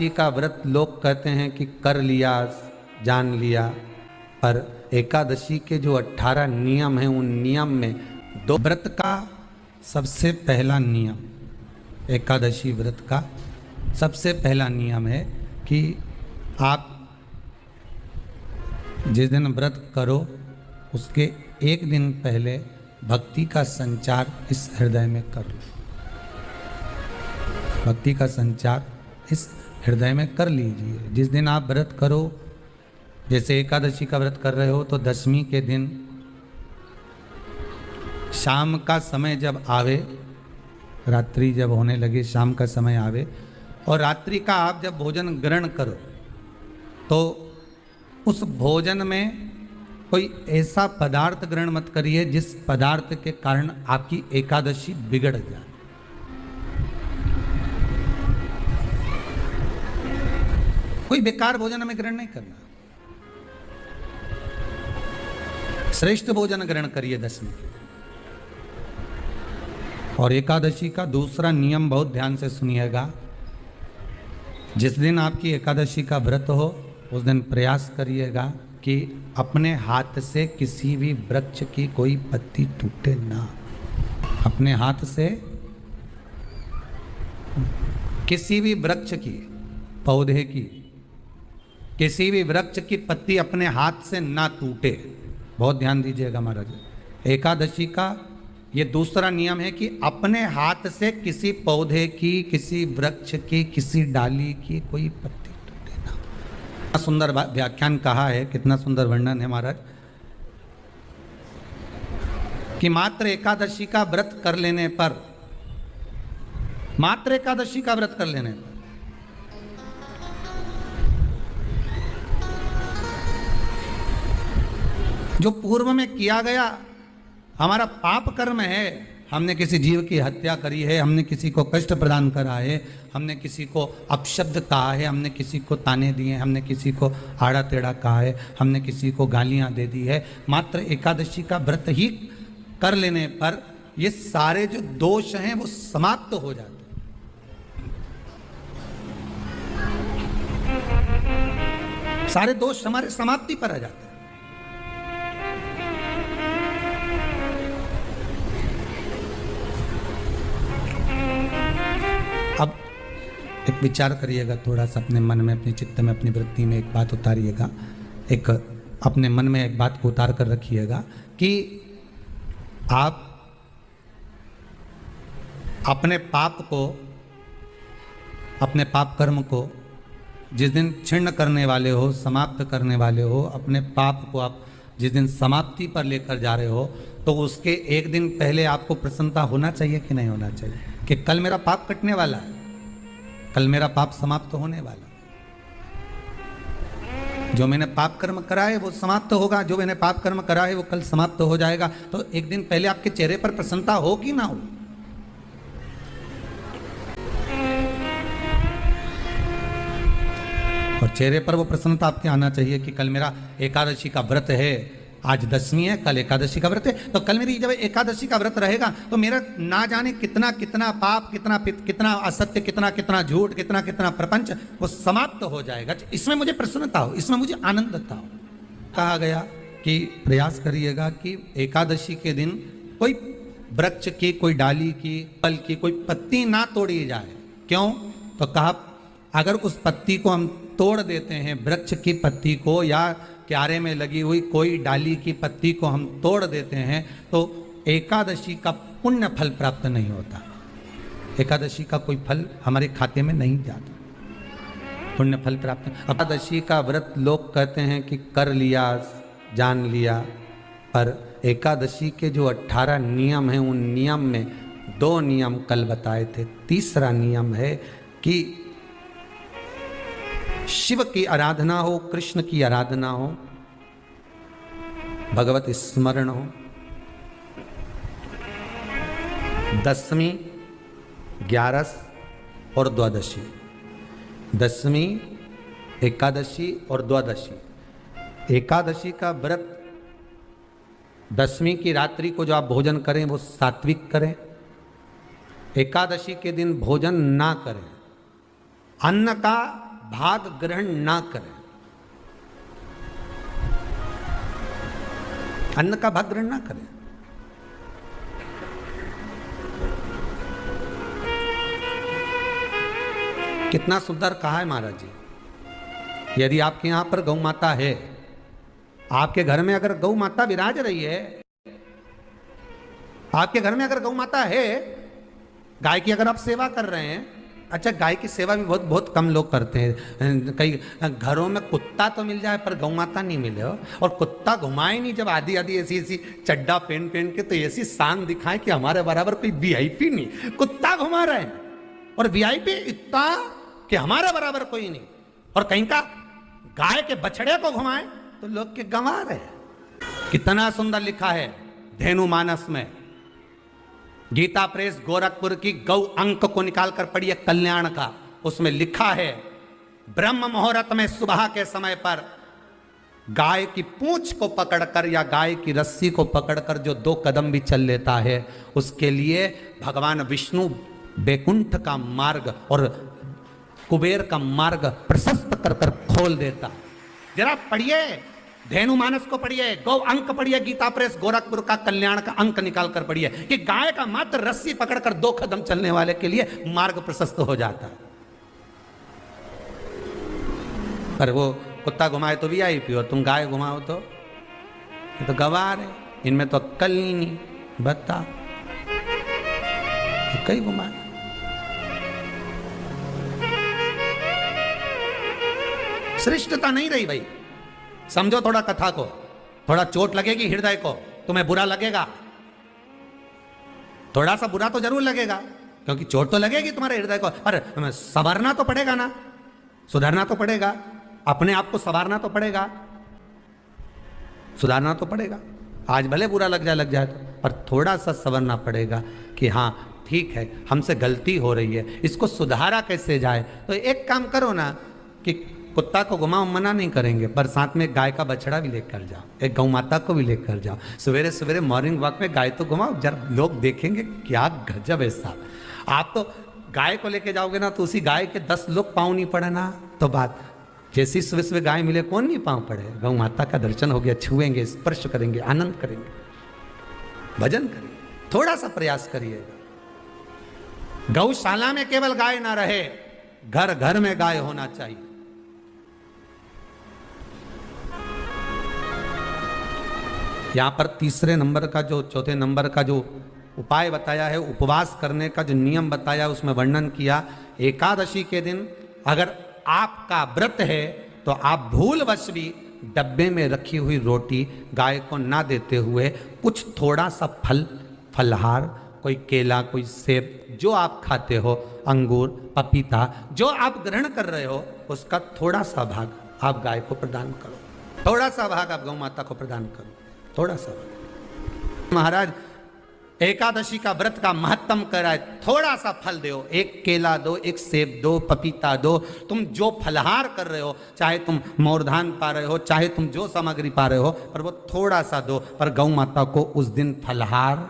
एकादशी का व्रत लोग कहते हैं कि कर लिया, जान लिया, पर एकादशी के जो 18 नियम हैं उन नियम में दो व्रत का सबसे पहला नियम, एकादशी व्रत का सबसे पहला नियम है कि आप जिस दिन व्रत करो उसके एक दिन पहले भक्ति का संचार इस हृदय में कर लो। भक्ति का संचार इस हृदय में कर लीजिए। जिस दिन आप व्रत करो, जैसे एकादशी का व्रत कर रहे हो तो दशमी के दिन शाम का समय जब आवे, रात्रि जब होने लगे, शाम का समय आवे और रात्रि का आप जब भोजन ग्रहण करो तो उस भोजन में कोई ऐसा पदार्थ ग्रहण मत करिए जिस पदार्थ के कारण आपकी एकादशी बिगड़ जाए। कोई बेकार भोजन हमें ग्रहण नहीं करना, श्रेष्ठ भोजन ग्रहण करिए दशमी। और एकादशी का दूसरा नियम बहुत ध्यान से सुनिएगा। जिस दिन आपकी एकादशी का व्रत हो उस दिन प्रयास करिएगा कि अपने हाथ से किसी भी वृक्ष की कोई पत्ती टूटे ना। अपने हाथ से किसी भी वृक्ष की, पौधे की, किसी भी वृक्ष की पत्ती अपने हाथ से ना टूटे। बहुत ध्यान दीजिएगा महाराज। एकादशी का ये दूसरा नियम है कि अपने हाथ से किसी पौधे की, किसी वृक्ष की, किसी डाली की कोई पत्ती टूटे ना। कितना सुंदर व्याख्यान कहा है, कितना सुंदर वर्णन है महाराज कि मात्र एकादशी का व्रत कर लेने पर, मात्र एकादशी का व्रत कर लेने पर जो पूर्व में किया गया हमारा पाप कर्म है, हमने किसी जीव की हत्या करी है, हमने किसी को कष्ट प्रदान करा है, हमने किसी को अपशब्द कहा है, हमने किसी को ताने दिए, हमने किसी को आड़ा टेढ़ा कहा है, हमने किसी को गालियां दे दी है, मात्र एकादशी का व्रत ही कर लेने पर ये सारे जो दोष हैं वो समाप्त हो जाते हैं। सारे दोष हमारे समाप्ति पर आ जाते हैं। अब एक विचार करिएगा थोड़ा सा अपने मन में, अपने चित्त में, अपनी वृत्ति में एक बात उतारिएगा। एक अपने मन में एक बात को उतार कर रखिएगा कि आप अपने पाप को, अपने पाप कर्म को जिस दिन छिन्न करने वाले हो, समाप्त करने वाले हो, अपने पाप को आप जिस दिन समाप्ति पर लेकर जा रहे हो तो उसके एक दिन पहले आपको प्रसन्नता होना चाहिए कि नहीं होना चाहिए कि कल मेरा पाप कटने वाला है, कल मेरा पाप समाप्त होने वाला। जो मैंने पाप कर्म करा है वो समाप्त होगा, जो मैंने पाप कर्म करा है वो कल समाप्त हो जाएगा। तो एक दिन पहले आपके चेहरे पर प्रसन्नता हो कि ना हो? और चेहरे पर वो प्रसन्नता आपके आना चाहिए कि कल मेरा एकादशी का व्रत है, आज दशमी है, कल एकादशी का व्रत है, तो कल मेरी जब एकादशी का व्रत रहेगा तो मेरा ना जाने कितना कितना पाप, कितना असत्य, कितना झूठ, कितना प्रपंच वो समाप्त हो जाएगा। इसमें मुझे प्रसन्नता हो, इसमें मुझे आनंदता हो। कहा गया कि प्रयास करिएगा कि एकादशी के दिन कोई वृक्ष की, कोई डाली की, फल की कोई पत्ती ना तोड़ी जाए। क्यों? तो कहा अगर उस पत्ती को हम तोड़ देते हैं, वृक्ष की पत्ती को या क्यारे में लगी हुई कोई डाली की पत्ती को हम तोड़ देते हैं तो एकादशी का पुण्य फल प्राप्त नहीं होता। एकादशी का कोई फल हमारे खाते में नहीं जाता, पुण्य फल प्राप्त। एकादशी का व्रत लोग कहते हैं कि कर लिया, जान लिया, पर एकादशी के जो 18 नियम हैं उन नियम में 2 नियम कल बताए थे। तीसरा नियम है कि शिव की आराधना हो, कृष्ण की आराधना हो, भगवत स्मरण हो। दशमी, 11 और द्वादशी, दशमी, एकादशी और द्वादशी। एकादशी का व्रत दशमी की रात्रि को जो आप भोजन करें वो सात्विक करें। एकादशी के दिन भोजन ना करें। अन्न का भाग ग्रहण ना करें, अन्न का भाग ग्रहण ना करें। कितना सुंदर कहा है महाराज जी। यदि आपके यहां पर गौ माता है, आपके घर में अगर गौ माता विराज रही है, आपके घर में अगर गौ माता है, गाय की अगर आप सेवा कर रहे हैं, अच्छा गाय की सेवा भी बहुत बहुत कम लोग करते हैं। कई घरों में कुत्ता तो मिल जाए पर गौ माता नहीं मिले हो, और कुत्ता घुमाए नहीं जब आधी आधी ऐसी ऐसी चड्डा पहन पहन के, तो ऐसी शान दिखाए कि हमारे बराबर कोई वीआईपी नहीं, कुत्ता घुमा रहे हैं, और वीआईपी इतना कि हमारे बराबर कोई नहीं। और कहीं का गाय के बछड़े को घुमाए तो लोग के गंवा रहे। कितना सुंदर लिखा है धेनु मानस में, गीता प्रेस गोरखपुर की गौ अंक को निकालकर पढ़िए कल्याण का, उसमें लिखा है ब्रह्म मुहूर्त में सुबह के समय पर गाय की पूंछ को पकड़कर या गाय की रस्सी को पकड़कर जो 2 कदम भी चल लेता है, उसके लिए भगवान विष्णु बैकुंठ का मार्ग और कुबेर का मार्ग प्रशस्त कर कर खोल देता। जरा पढ़िए धेनु मानस को पढ़िए, गौ अंक पढ़िए, गीता प्रेस गोरखपुर का कल्याण का अंक निकाल कर पढ़िए कि गाय का मात्र रस्सी पकड़कर 2 कदम चलने वाले के लिए मार्ग प्रशस्त हो जाता है। पर वो कुत्ता घुमाए तो वीआईपी, और तुम गाय घुमाओ तो ये तो गवार है, इनमें तो अक्कल ही नहीं। बता कई घुमाए। श्रेष्ठता नहीं रही भाई। समझो थोड़ा कथा को, थोड़ा चोट लगेगी हृदय को, तुम्हें बुरा लगेगा, थोड़ा सा बुरा तो जरूर लगेगा, क्योंकि चोट तो लगेगी तुम्हारे हृदय को, पर संवरना तो पड़ेगा ना, सुधारना तो पड़ेगा, अपने आप को संवारना तो पड़ेगा, सुधारना तो पड़ेगा। आज भले बुरा लग जाए तो, पर थोड़ा सा संवरना पड़ेगा कि हाँ ठीक है हमसे गलती हो रही है, इसको सुधारा कैसे जाए। तो एक काम करो ना कि कुत्ता को घुमाओ, मना नहीं करेंगे, पर साथ में गाय का बछड़ा भी लेकर जाओ, एक गौ माता को भी लेकर जाओ, सवेरे सवेरे मॉर्निंग वॉक में गाय तो घुमाओ, जब लोग देखेंगे क्या गजब है साहब। आप तो गाय को लेके जाओगे ना तो उसी गाय के 10 लोग पाँव नहीं पड़े ना, तो बात जैसी सुबह सुबह गाय मिले कौन नहीं पाँव पड़े। गौ माता का दर्शन हो गया, छुएंगे, स्पर्श करेंगे, आनंद करेंगे, भजन करेंगे। थोड़ा सा प्रयास करिएगा। गौशाला में केवल गाय ना रहे, घर घर में गाय होना चाहिए। यहां पर तीसरे नंबर का जो, चौथे नंबर का जो उपाय बताया है, उपवास करने का जो नियम बताया, उसमें वर्णन किया एकादशी के दिन अगर आपका व्रत है तो आप भूलवश भी डब्बे में रखी हुई रोटी गाय को ना देते हुए कुछ थोड़ा सा फलहार, कोई केला, कोई सेब, जो आप खाते हो, अंगूर, पपीता, जो आप ग्रहण कर रहे हो, उसका थोड़ा सा भाग आप गाय को प्रदान करो, थोड़ा सा भाग आप गौ माता को प्रदान करो, थोड़ा सा। महाराज एकादशी का व्रत का महत्तम कराए, थोड़ा सा फल दो, एक केला दो, एक सेब दो, पपीता दो, तुम जो फलहार कर रहे हो, चाहे तुम मोरधान पा रहे हो, चाहे तुम जो सामग्री पा रहे हो, पर वो थोड़ा सा दो, पर गौ माता को उस दिन फलहार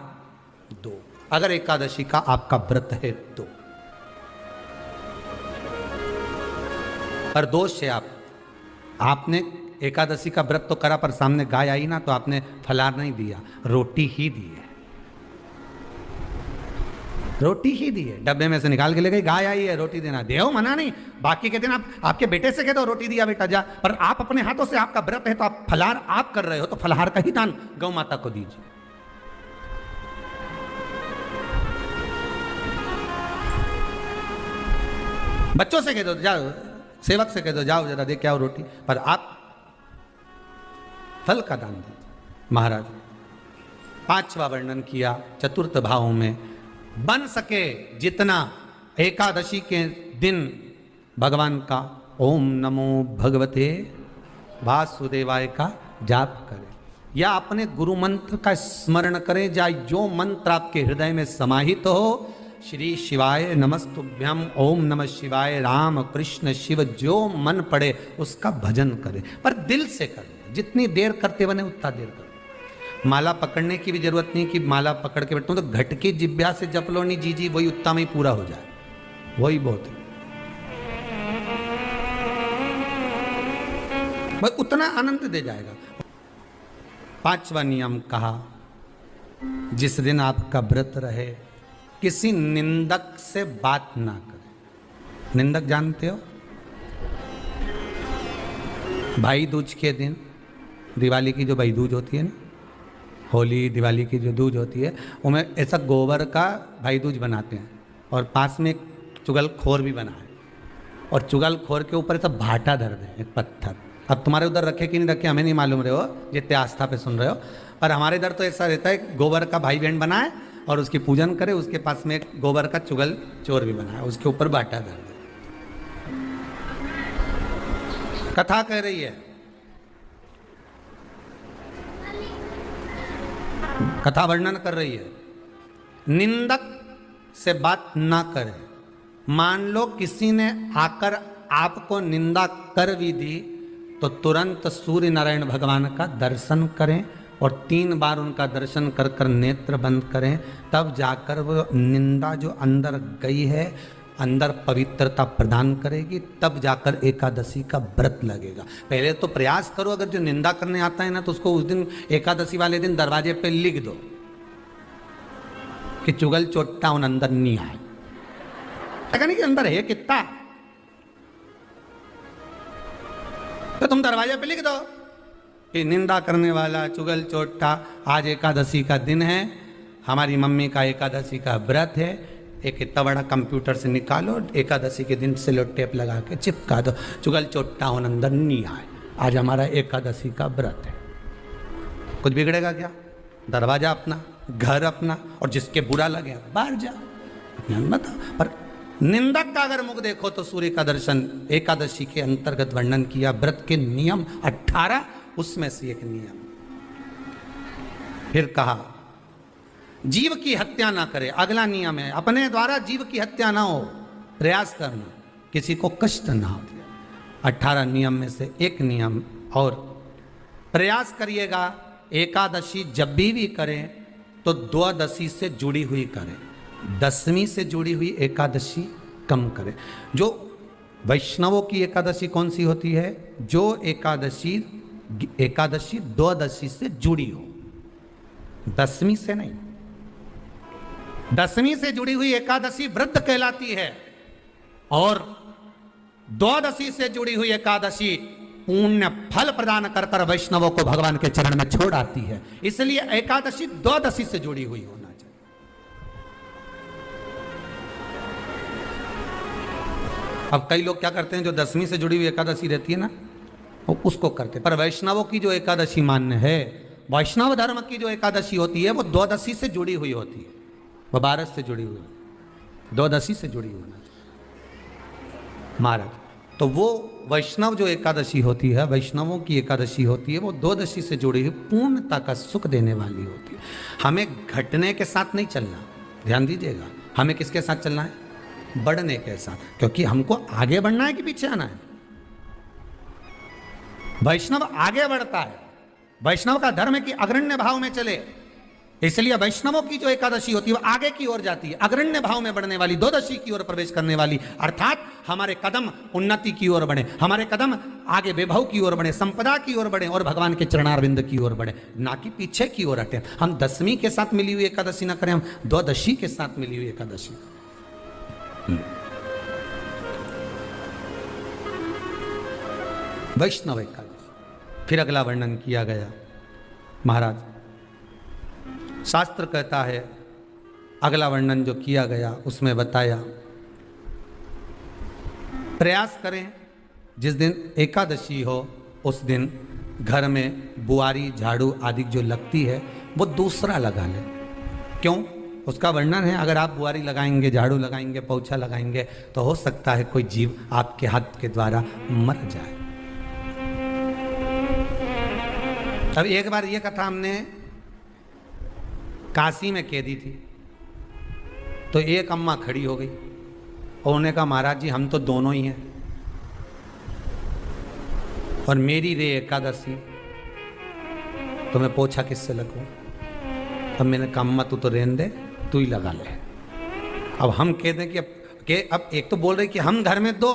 दो, अगर एकादशी का आपका व्रत है तो। पर दोष है आपने एकादशी का व्रत तो करा, पर सामने गाय आई ना तो आपने फलाहार नहीं दिया, रोटी ही दी है, रोटी ही दी है, डब्बे में से निकाल के ले गई, गाय आई है रोटी देना, देव मना नहीं। बाकी के दिन आप आपके बेटे से कह दो रोटी दिया बेटा जा, पर आप अपने हाथों से, आपका व्रत है तो आप फलाहार आप कर रहे हो, तो फलाहार का ही दान गौ माता को दीजिए। बच्चों से कह दो, जाओ सेवक से कह दो, जाओ जरा देख के आओ रोटी, पर आप फल का दान दीजिए। महाराज 5वां वर्णन किया चतुर्थ भाव में, बन सके जितना एकादशी के दिन भगवान का ओम नमो भगवते वासुदेवाय का जाप करें, या अपने गुरु मंत्र का स्मरण करें, या जो मंत्र आपके हृदय में समाहित हो, श्री शिवाय नमस्तुभ्यम, ओम नमः शिवाय, राम कृष्ण शिव, जो मन पड़े उसका भजन करें, पर दिल से करें, जितनी देर करते बने उतना देर करें। माला पकड़ने की भी जरूरत नहीं कि माला पकड़ के बैठता हूं तो घट की जिब्या से जप लो नहीं जी, वही उतना में ही पूरा हो जाए, वही बहुत है। बस उतना आनंद दे जाएगा। 5वां नियम कहा, जिस दिन आपका व्रत रहे किसी निंदक से बात ना करें। निंदक जानते हो? भाई दूज के दिन, दिवाली की जो भाई दूज होती है ना, होली दिवाली की जो दूज होती है, उनमें ऐसा गोबर का भाई दूज बनाते हैं और पास में एक चुगलखोर भी बना है और चुगलखोर के ऊपर ऐसा भाटा धर दे, एक पत्थर। अब तुम्हारे उधर रखे कि नहीं रखे हमें नहीं मालूम रहे हो, जितने आस्था पे सुन रहे हो, पर हमारे इधर तो ऐसा रहता है, गोबर का भाई बहन बनाए और उसकी पूजन करे, उसके पास में एक गोबर का चुगल चोर भी बनाए, उसके ऊपर भाटा धर दे। कथा कह रही है, कथा वर्णन कर रही है, निंदक से बात ना करें। मान लो किसी ने आकर आपको निंदा कर भी दी तो तुरंत सूर्य नारायण भगवान का दर्शन करें और 3 बार उनका दर्शन कर कर नेत्र बंद करें, तब जाकर वो निंदा जो अंदर गई है अंदर पवित्रता प्रदान करेगी, तब जाकर एकादशी का व्रत लगेगा। पहले तो प्रयास करो, अगर जो निंदा करने आता है ना तो उसको उस दिन एकादशी वाले दिन दरवाजे पे लिख दो कि चुगल चोट्टा उन अंदर नहीं आए। नहीं कि अंदर है कितना, तो तुम दरवाजे पे लिख दो कि निंदा करने वाला चुगल चोट्टा, आज एकादशी का दिन है, हमारी मम्मी का एकादशी का व्रत है, एक इतना बड़ा कंप्यूटर से निकालो, एकादशी के दिन सेलो टेप लगा के चिपका दो, चुगल चोट्टा उन अंदर नहीं आए, आज हमारा एकादशी का व्रत है। कुछ बिगड़ेगा क्या? दरवाजा अपना, घर अपना, और जिसके बुरा लगे बाहर जाओ, मत। पर निंदक का अगर मुख देखो तो सूर्य का दर्शन, एकादशी के अंतर्गत वर्णन किया, व्रत के नियम 18, उसमें से एक नियम। फिर कहा जीव की हत्या ना करे, अगला नियम है, अपने द्वारा जीव की हत्या ना हो, प्रयास करना, किसी को कष्ट ना हो। 18 नियम में से एक नियम और, प्रयास करिएगा एकादशी जब भी करें तो द्वादशी से जुड़ी हुई करें, 10वीं से जुड़ी हुई एकादशी कम करें। जो वैष्णवों की एकादशी कौन सी होती है? जो एकादशी द्वादशी से जुड़ी हो, 10वीं से नहीं। 10वीं से जुड़ी हुई एकादशी व्रत कहलाती है और द्वादशी से जुड़ी हुई एकादशी पुण्य फल प्रदान कर कर वैष्णवों को भगवान के चरण में छोड़ आती है। इसलिए एकादशी द्वादशी से जुड़ी हुई होना चाहिए। अब कई लोग क्या करते हैं, जो 10वीं से जुड़ी हुई एकादशी रहती है ना, वो उसको करते, पर वैष्णवों की जो एकादशी मान्य है, वैष्णव धर्म की जो एकादशी होती है वो द्वादशी से जुड़ी हुई होती है, वो 12 से जुड़ी हुई, द्वादशी से जुड़ी हुई होना चाहिए महाराज। तो वो वैष्णव जो एकादशी होती है, वैष्णवों की एकादशी होती है, वो द्वादशी से जुड़ी हुई पूर्णता का सुख देने वाली होती है। हमें घटने के साथ नहीं चलना, ध्यान दीजिएगा, हमें किसके साथ चलना है? बढ़ने के साथ, क्योंकि हमको आगे बढ़ना है कि पीछे आना है। वैष्णव आगे बढ़ता है, वैष्णव का धर्म है कि अग्रण्य भाव में चले, इसलिए वैष्णवों की जो एकादशी होती है वो आगे की ओर जाती है, अग्रण्य भाव में बढ़ने वाली, द्वादशी की ओर प्रवेश करने वाली, अर्थात हमारे कदम उन्नति की ओर बढ़े, हमारे कदम आगे वैभव की ओर बढ़े, संपदा की ओर बढ़े और भगवान के चरणारविंद की ओर बढ़े, ना कि पीछे की ओर हटे। हम 10वीं के साथ मिली हुई एकादशी ना करें, हम द्वादशी के साथ मिली हुई एकादशी। वैष्णव एकादशी। फिर अगला वर्णन किया गया महाराज, शास्त्र कहता है, अगला वर्णन जो किया गया उसमें बताया, प्रयास करें जिस दिन एकादशी हो उस दिन घर में बुआरी झाड़ू आदि जो लगती है वो दूसरा लगा लें। क्यों? उसका वर्णन है, अगर आप बुआरी लगाएंगे, झाड़ू लगाएंगे, पोछा लगाएंगे तो हो सकता है कोई जीव आपके हाथ के द्वारा मर जाए। अब एक बार ये कथा हमने काशी में कह दी थी, तो एक अम्मा खड़ी हो गई और उन्होंने कहा, महाराज जी हम तो दोनों ही हैं और मेरी रे एकादशी, तो मैं पोछा किससे लगूं? अब मैंने कहा, अम्मा तू तो रहने दे, तू ही लगा ले। अब हम कह दें कि अब एक तो बोल रहे कि हम घर में 2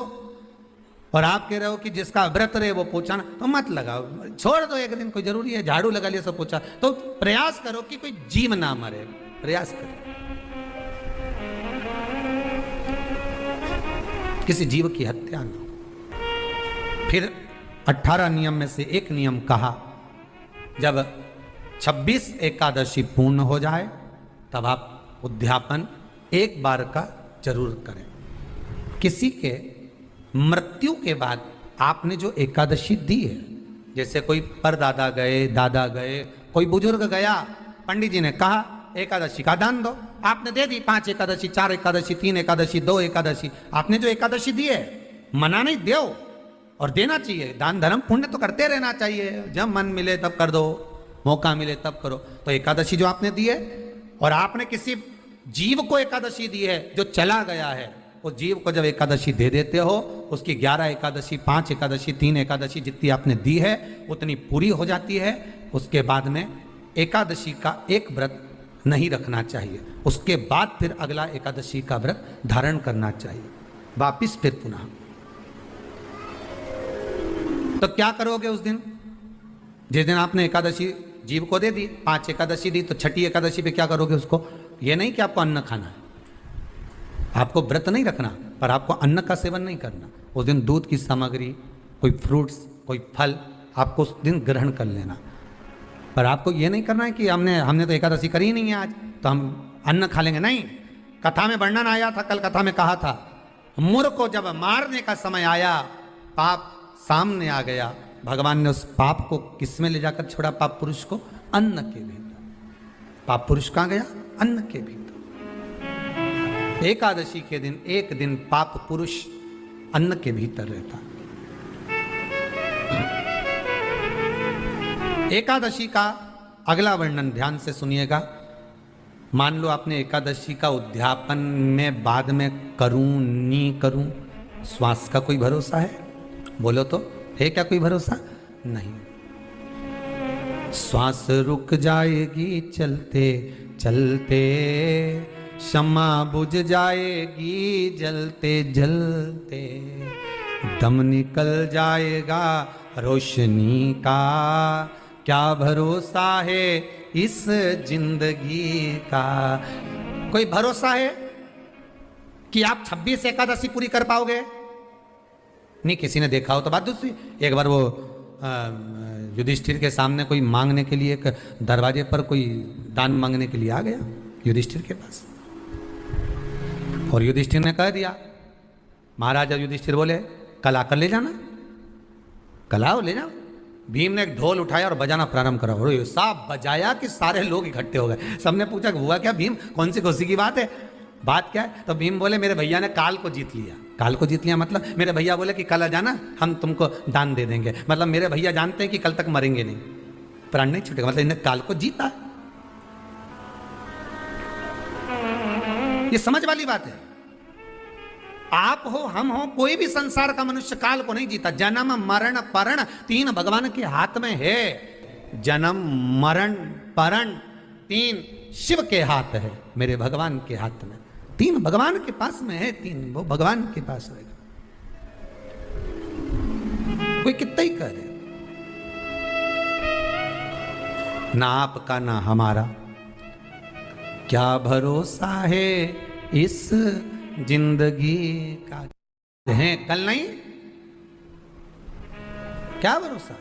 और आप कह रहे हो कि जिसका व्रत रहे वो पोछा ना, तो मत लगाओ, छोड़ दो एक दिन, कोई जरूरी है झाड़ू लगा लिया सब पोछा। तो प्रयास करो कि कोई जीव ना मरे, प्रयास करो किसी जीव की हत्या ना हो। फिर 18 नियम में से एक नियम कहा, जब 26 एकादशी पूर्ण हो जाए तब आप उद्यापन एक बार का जरूर करें। किसी के मृत्यु के बाद आपने जो एकादशी दी है, जैसे कोई परदादा गए, दादा गए, कोई बुजुर्ग गया, पंडित जी ने कहा एकादशी का दान दो, आपने दे दी 5 एकादशी, 4 एकादशी, 3 एकादशी, 2 एकादशी, आपने जो एकादशी दी है मना नहीं, दो और देना चाहिए। दान धर्म पुण्य तो करते रहना चाहिए, जब मन मिले तब कर दो, मौका मिले तब करो। तो एकादशी जो आपने दी है, और आपने किसी जीव को एकादशी दी है जो चला गया है, उस जीव को जब एकादशी दे देते हो, उसकी 11 एकादशी, 5 एकादशी, 3 एकादशी जितनी आपने दी है उतनी पूरी हो जाती है। उसके बाद में एकादशी का एक व्रत नहीं रखना चाहिए, उसके बाद फिर अगला एकादशी का व्रत धारण करना चाहिए, वापिस फिर पुनः। तो क्या करोगे उस दिन? जिस दिन आपने एकादशी जीव को दे दी, 5 एकादशी दी, तो छठी एकादशी पे क्या करोगे उसको? ये नहीं कि आपको अन्न खाना है, आपको व्रत नहीं रखना, पर आपको अन्न का सेवन नहीं करना। उस दिन दूध की सामग्री, कोई फ्रूट्स, कोई फल आपको उस दिन ग्रहण कर लेना, पर आपको ये नहीं करना है कि हमने तो एकादशी करी ही नहीं है आज, तो हम अन्न खा लेंगे। नहीं, कथा में वर्णन आया था, कल कथा में कहा था, मुर को जब मारने का समय आया, पाप सामने आ गया, भगवान ने उस पाप को किस में ले जाकर छोड़ा? पाप पुरुष को अन्न के भीतर। पाप पुरुष कहाँ गया? अन्न के भीतर। एकादशी के दिन एक दिन पाप पुरुष अन्न के भीतर रहता। एकादशी का अगला वर्णन ध्यान से सुनिएगा। मान लो आपने एकादशी का उद्यापन में बाद में करूं नहीं करूं, श्वास का कोई भरोसा है? बोलो तो, है क्या कोई भरोसा? नहीं। श्वास रुक जाएगी चलते चलते, क्षमा बुझ जाएगी जलते जलते, दम निकल जाएगा रोशनी का, क्या भरोसा है इस जिंदगी का? कोई भरोसा है कि आप 26 एकादशी पूरी कर पाओगे? नहीं, किसी ने देखा हो तो बात दूसरी। एक बार वो युधिष्ठिर के सामने कोई मांगने के लिए, एक दरवाजे पर कोई दान मांगने के लिए आ गया युधिष्ठिर के पास, और युधिष्ठिर ने कह दिया, महाराजा युधिष्ठिर बोले कल आकर ले जाना, कल आओ ले जाओ। भीम ने एक ढोल उठाया और बजाना प्रारंभ करा, और साहब बजाया कि सारे लोग इकट्ठे हो गए। सबने पूछा हुआ क्या भीम, कौन सी खुशी की बात है, बात क्या है? तो भीम बोले मेरे भैया ने काल को जीत लिया। काल को जीत लिया मतलब मेरे भैया बोले कि कल आ जाना, हम तुमको दान दे देंगे। मतलब मेरे भैया जानते हैं कि कल तक मरेंगे नहीं, प्राण नहीं छूटेगा, मतलब इन्हें काल को जीता। ये समझ वाली बात है। आप हो, हम हो, कोई भी संसार का मनुष्य काल को नहीं जीता। जन्म मरण परण तीन भगवान के हाथ में है। जन्म मरण परण तीन शिव के हाथ है, मेरे भगवान के हाथ में। तीन भगवान के पास में है, तीन वो भगवान के पास रहेगा। कोई कितना ही करे, ना आपका ना हमारा, क्या भरोसा है इस जिंदगी का? है कल नहीं, क्या भरोसा?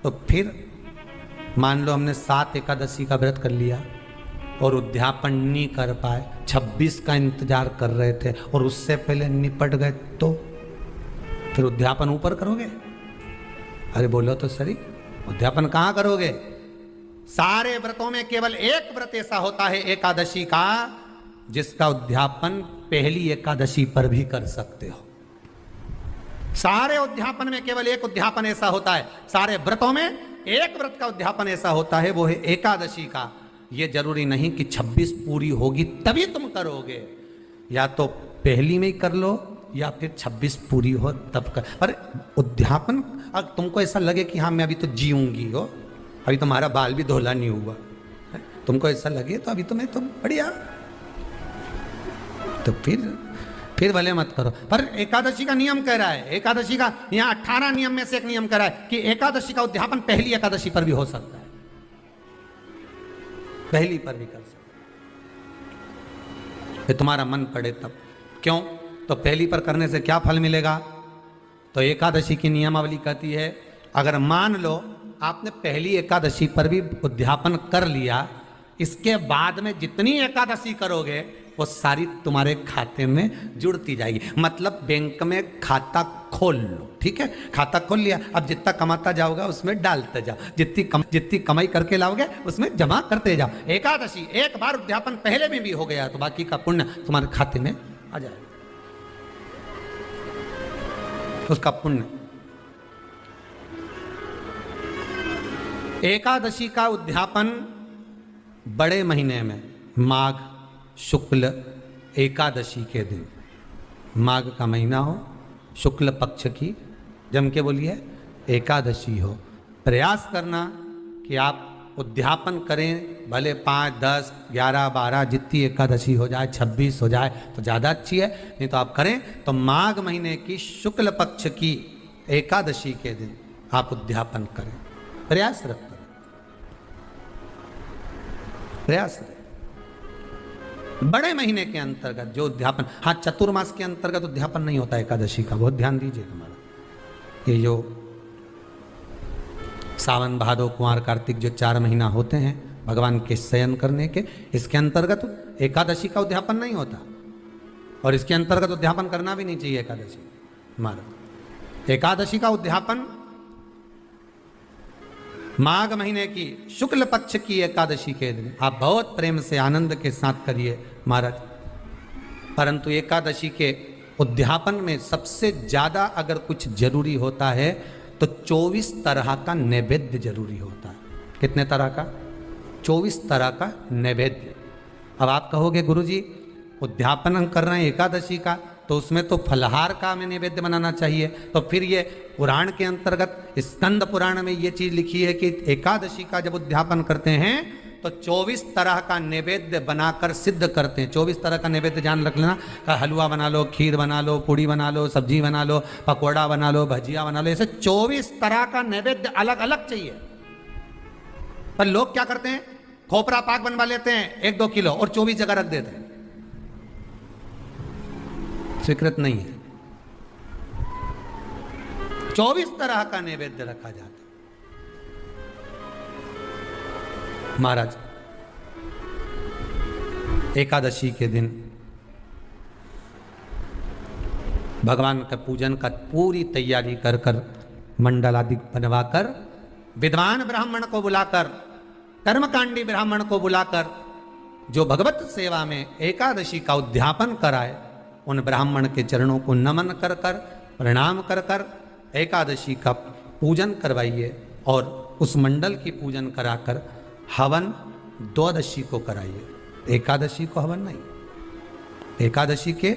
तो फिर मान लो हमने 7 एकादशी का व्रत कर लिया और उद्यापन नहीं कर पाए, 26 का इंतजार कर रहे थे और उससे पहले निपट गए, तो फिर उद्यापन ऊपर करोगे? अरे बोलो तो सही, उद्यापन कहां करोगे? सारे व्रतों में केवल एक व्रत ऐसा होता है एकादशी का, जिसका उद्यापन पहली एकादशी पर भी कर सकते हो। सारे उद्यापन में केवल एक उद्यापन ऐसा होता है, सारे व्रतों में एक व्रत का उद्यापन ऐसा होता है, वो है एकादशी का। ये जरूरी नहीं कि 26 पूरी होगी तभी तुम करोगे, या तो पहली में ही कर लो या फिर 26 पूरी हो तब कर। पर उद्यापन अगर तुमको ऐसा लगे कि हाँ मैं अभी तो जीऊंगी हो, अभी तुम्हारा बाल भी धोला नहीं हुआ, तुमको ऐसा लगे तो अभी तो मैं तो बढ़िया, तो फिर फिर भले मत करो। पर एकादशी का नियम कह रहा है, एकादशी का यहाँ 18 नियम में से एक नियम कह रहा है कि एकादशी का उद्यापन पहली एकादशी पर भी हो सकता है, पहली पर भी कर सकते हैं, तुम्हारा मन पड़े तब। क्यों? तो पहली पर करने से क्या फल मिलेगा? तो एकादशी की नियमावली कहती है, अगर मान लो आपने पहली एकादशी पर भी उद्यापन कर लिया, इसके बाद में जितनी एकादशी करोगे वो सारी तुम्हारे खाते में जुड़ती जाएगी। मतलब बैंक में खाता खोल लो, ठीक है, खाता खोल लिया, अब जितना कमाता जाओगे उसमें डालते जाओ, जितनी कमाई करके लाओगे उसमें जमा करते जाओ। एकादशी एक बार उद्यापन पहले में भी हो गया तो बाकी का पुण्य तुम्हारे खाते में आ जाएगा, उसका पुण्य। एकादशी का उद्यापन बड़े महीने में माघ शुक्ल एकादशी के दिन, माघ का महीना हो, शुक्ल पक्ष की, जम के बोलिए, एकादशी हो, प्रयास करना कि आप उद्यापन करें, भले 5, 10, 11, 12 जितनी एकादशी हो जाए, 26 हो जाए तो ज़्यादा अच्छी है, नहीं तो आप करें तो माघ महीने की शुक्ल पक्ष की एकादशी के दिन आप उद्यापन करें, प्रयासरत करें, प्रयास करें। बड़े महीने के अंतर्गत जो उद्यापन, हाँ चतुर्मास के अंतर्गत उद्यापन नहीं होता एकादशी का, बहुत ध्यान दीजिए हमारा। ये जो सावन भादो कुंवर कार्तिक जो 4 महीना होते हैं भगवान के शयन करने के, इसके अंतर्गत एकादशी का उद्यापन नहीं होता, और इसके अंतर्गत उद्यापन करना भी नहीं चाहिए एकादशी हमारा। एकादशी का उद्यापन माघ महीने की शुक्ल पक्ष की एकादशी के दिन आप बहुत प्रेम से आनंद के साथ करिए महाराज। परंतु एकादशी के उद्यापन में सबसे ज्यादा अगर कुछ जरूरी होता है तो 24 तरह का नैवेद्य जरूरी होता है। कितने तरह का? 24 तरह का नैवेद्य। अब आप कहोगे गुरुजी उद्यापन हम कर रहे हैं एकादशी का, तो उसमें तो फलहार का हमें नैवेद्य बनाना चाहिए, तो फिर ये पुराण के अंतर्गत स्कंद पुराण में ये चीज लिखी है कि एकादशी का जब उद्यापन करते हैं तो 24 तरह का नैवेद्य बनाकर सिद्ध करते हैं। 24 तरह का नैवेद्य जान रख लेना, हलवा बना लो, खीर बना लो, पूड़ी बना लो, सब्जी बना लो, पकौड़ा बना लो, भजिया बना लो, ऐसे 24 तरह का नैवेद्य अलग अलग चाहिए। पर लोग क्या करते हैं, खोपरा पाक बनवा लेते हैं 1-2 किलो और 24 जगह रख देते हैं, स्वीकृत नहीं है। 24 तरह का नैवेद्य रखा जाता है। महाराज एकादशी के दिन भगवान का पूजन का पूरी तैयारी कर कर मंडल आदि बनवाकर विद्वान ब्राह्मण को बुलाकर, कर्मकांडी ब्राह्मण को बुलाकर जो भगवत सेवा में एकादशी का उद्यापन कराए, उन ब्राह्मण के चरणों को नमन कर कर, प्रणाम कर कर एकादशी का पूजन करवाइए और उस मंडल की पूजन कराकर हवन द्वादशी को कराइए। एकादशी को हवन नहीं, एकादशी के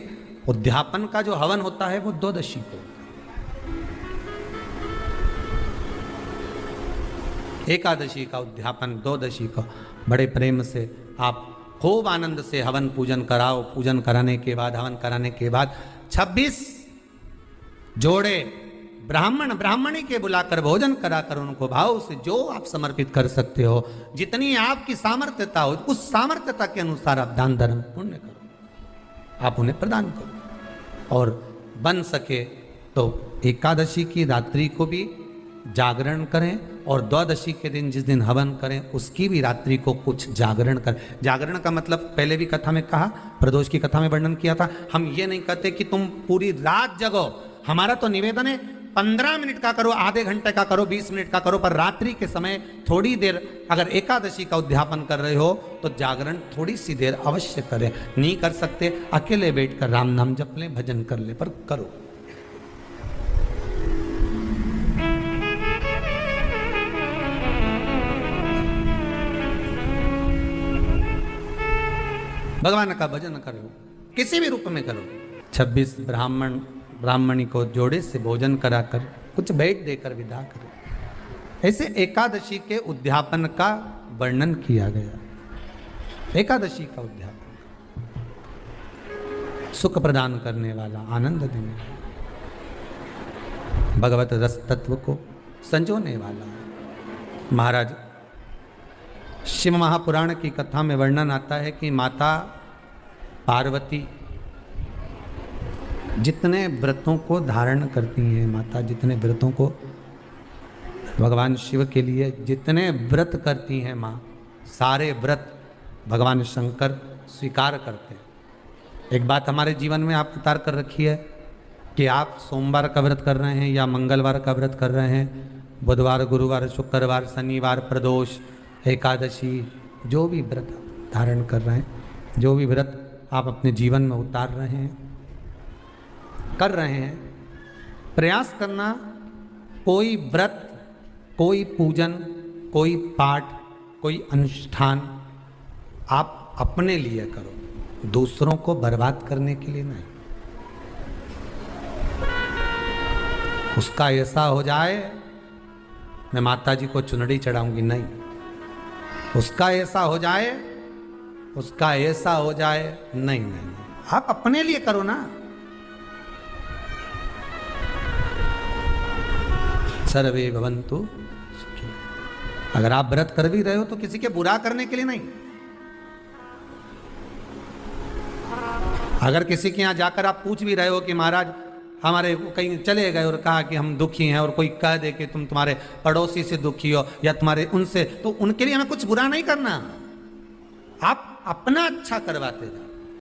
उद्यापन का जो हवन होता है वो द्वादशी को। एकादशी का उद्यापन द्वादशी को बड़े प्रेम से आप खूब आनंद से हवन पूजन कराओ। पूजन कराने के बाद, हवन कराने के बाद 26 जोड़े ब्राह्मण ब्राह्मणी के बुलाकर भोजन कराकर उनको भाव से जो आप समर्पित कर सकते हो, जितनी आपकी सामर्थ्यता हो, उस सामर्थ्यता के अनुसार आप दान धर्म पुण्य करो, आप उन्हें प्रदान करो। और बन सके तो एकादशी की रात्रि को भी जागरण करें और द्वादशी के दिन जिस दिन हवन करें उसकी भी रात्रि को कुछ जागरण करें। जागरण का मतलब पहले भी कथा में कहा, प्रदोष की कथा में वर्णन किया था। हम ये नहीं कहते कि तुम पूरी रात जगो, हमारा तो निवेदन है 15 मिनट का करो, आधे घंटे का करो, 20 मिनट का करो, पर रात्रि के समय थोड़ी देर अगर एकादशी का उद्यापन कर रहे हो तो जागरण थोड़ी सी देर अवश्य करें। नहीं कर सकते अकेले बैठकर राम नाम जप लें, भजन कर ले, पर करो। भगवान का भजन करो, किसी भी रूप में करो। 26 ब्राह्मणी को जोड़े से भोजन कराकर कुछ भेंट देकर विदा करो। ऐसे एकादशी के उद्यापन का वर्णन किया गया। एकादशी का उद्यापन सुख प्रदान करने वाला, आनंद देने वाला, भगवत रस तत्व को संजोने वाला। महाराज शिव महापुराण की कथा में वर्णन आता है कि माता पार्वती जितने व्रतों को धारण करती हैं, माता जितने व्रतों को भगवान शिव के लिए जितने व्रत करती हैं माँ, सारे व्रत भगवान शंकर स्वीकार करते हैं। एक बात हमारे जीवन में आप उतार कर रखी है कि आप सोमवार का व्रत कर रहे हैं या मंगलवार का व्रत कर रहे हैं, बुधवार, गुरुवार, शुक्रवार, शनिवार, प्रदोष, एकादशी, जो भी व्रत धारण कर रहे हैं, जो भी व्रत आप अपने जीवन में उतार रहे हैं, कर रहे हैं, प्रयास करना कोई व्रत, कोई पूजन, कोई पाठ, कोई अनुष्ठान आप अपने लिए करो, दूसरों को बर्बाद करने के लिए नहीं। उसका ऐसा हो जाए मैं माता जी को चुनरी चढ़ाऊंगी, नहीं। उसका ऐसा हो जाए, उसका ऐसा हो जाए, नहीं नहीं, आप अपने लिए करो ना। सर्वे भवन्तु सुखी। अगर आप व्रत कर भी रहे हो तो किसी के बुरा करने के लिए नहीं। अगर किसी के यहाँ जाकर आप पूछ भी रहे हो कि महाराज हमारे कहीं चले गए और कहा कि हम दुखी हैं, और कोई कह दे कि तुम तुम्हारे पड़ोसी से दुखी हो या तुम्हारे उनसे, तो उनके लिए हमें कुछ बुरा नहीं करना, आप अपना अच्छा करवाते जाओ।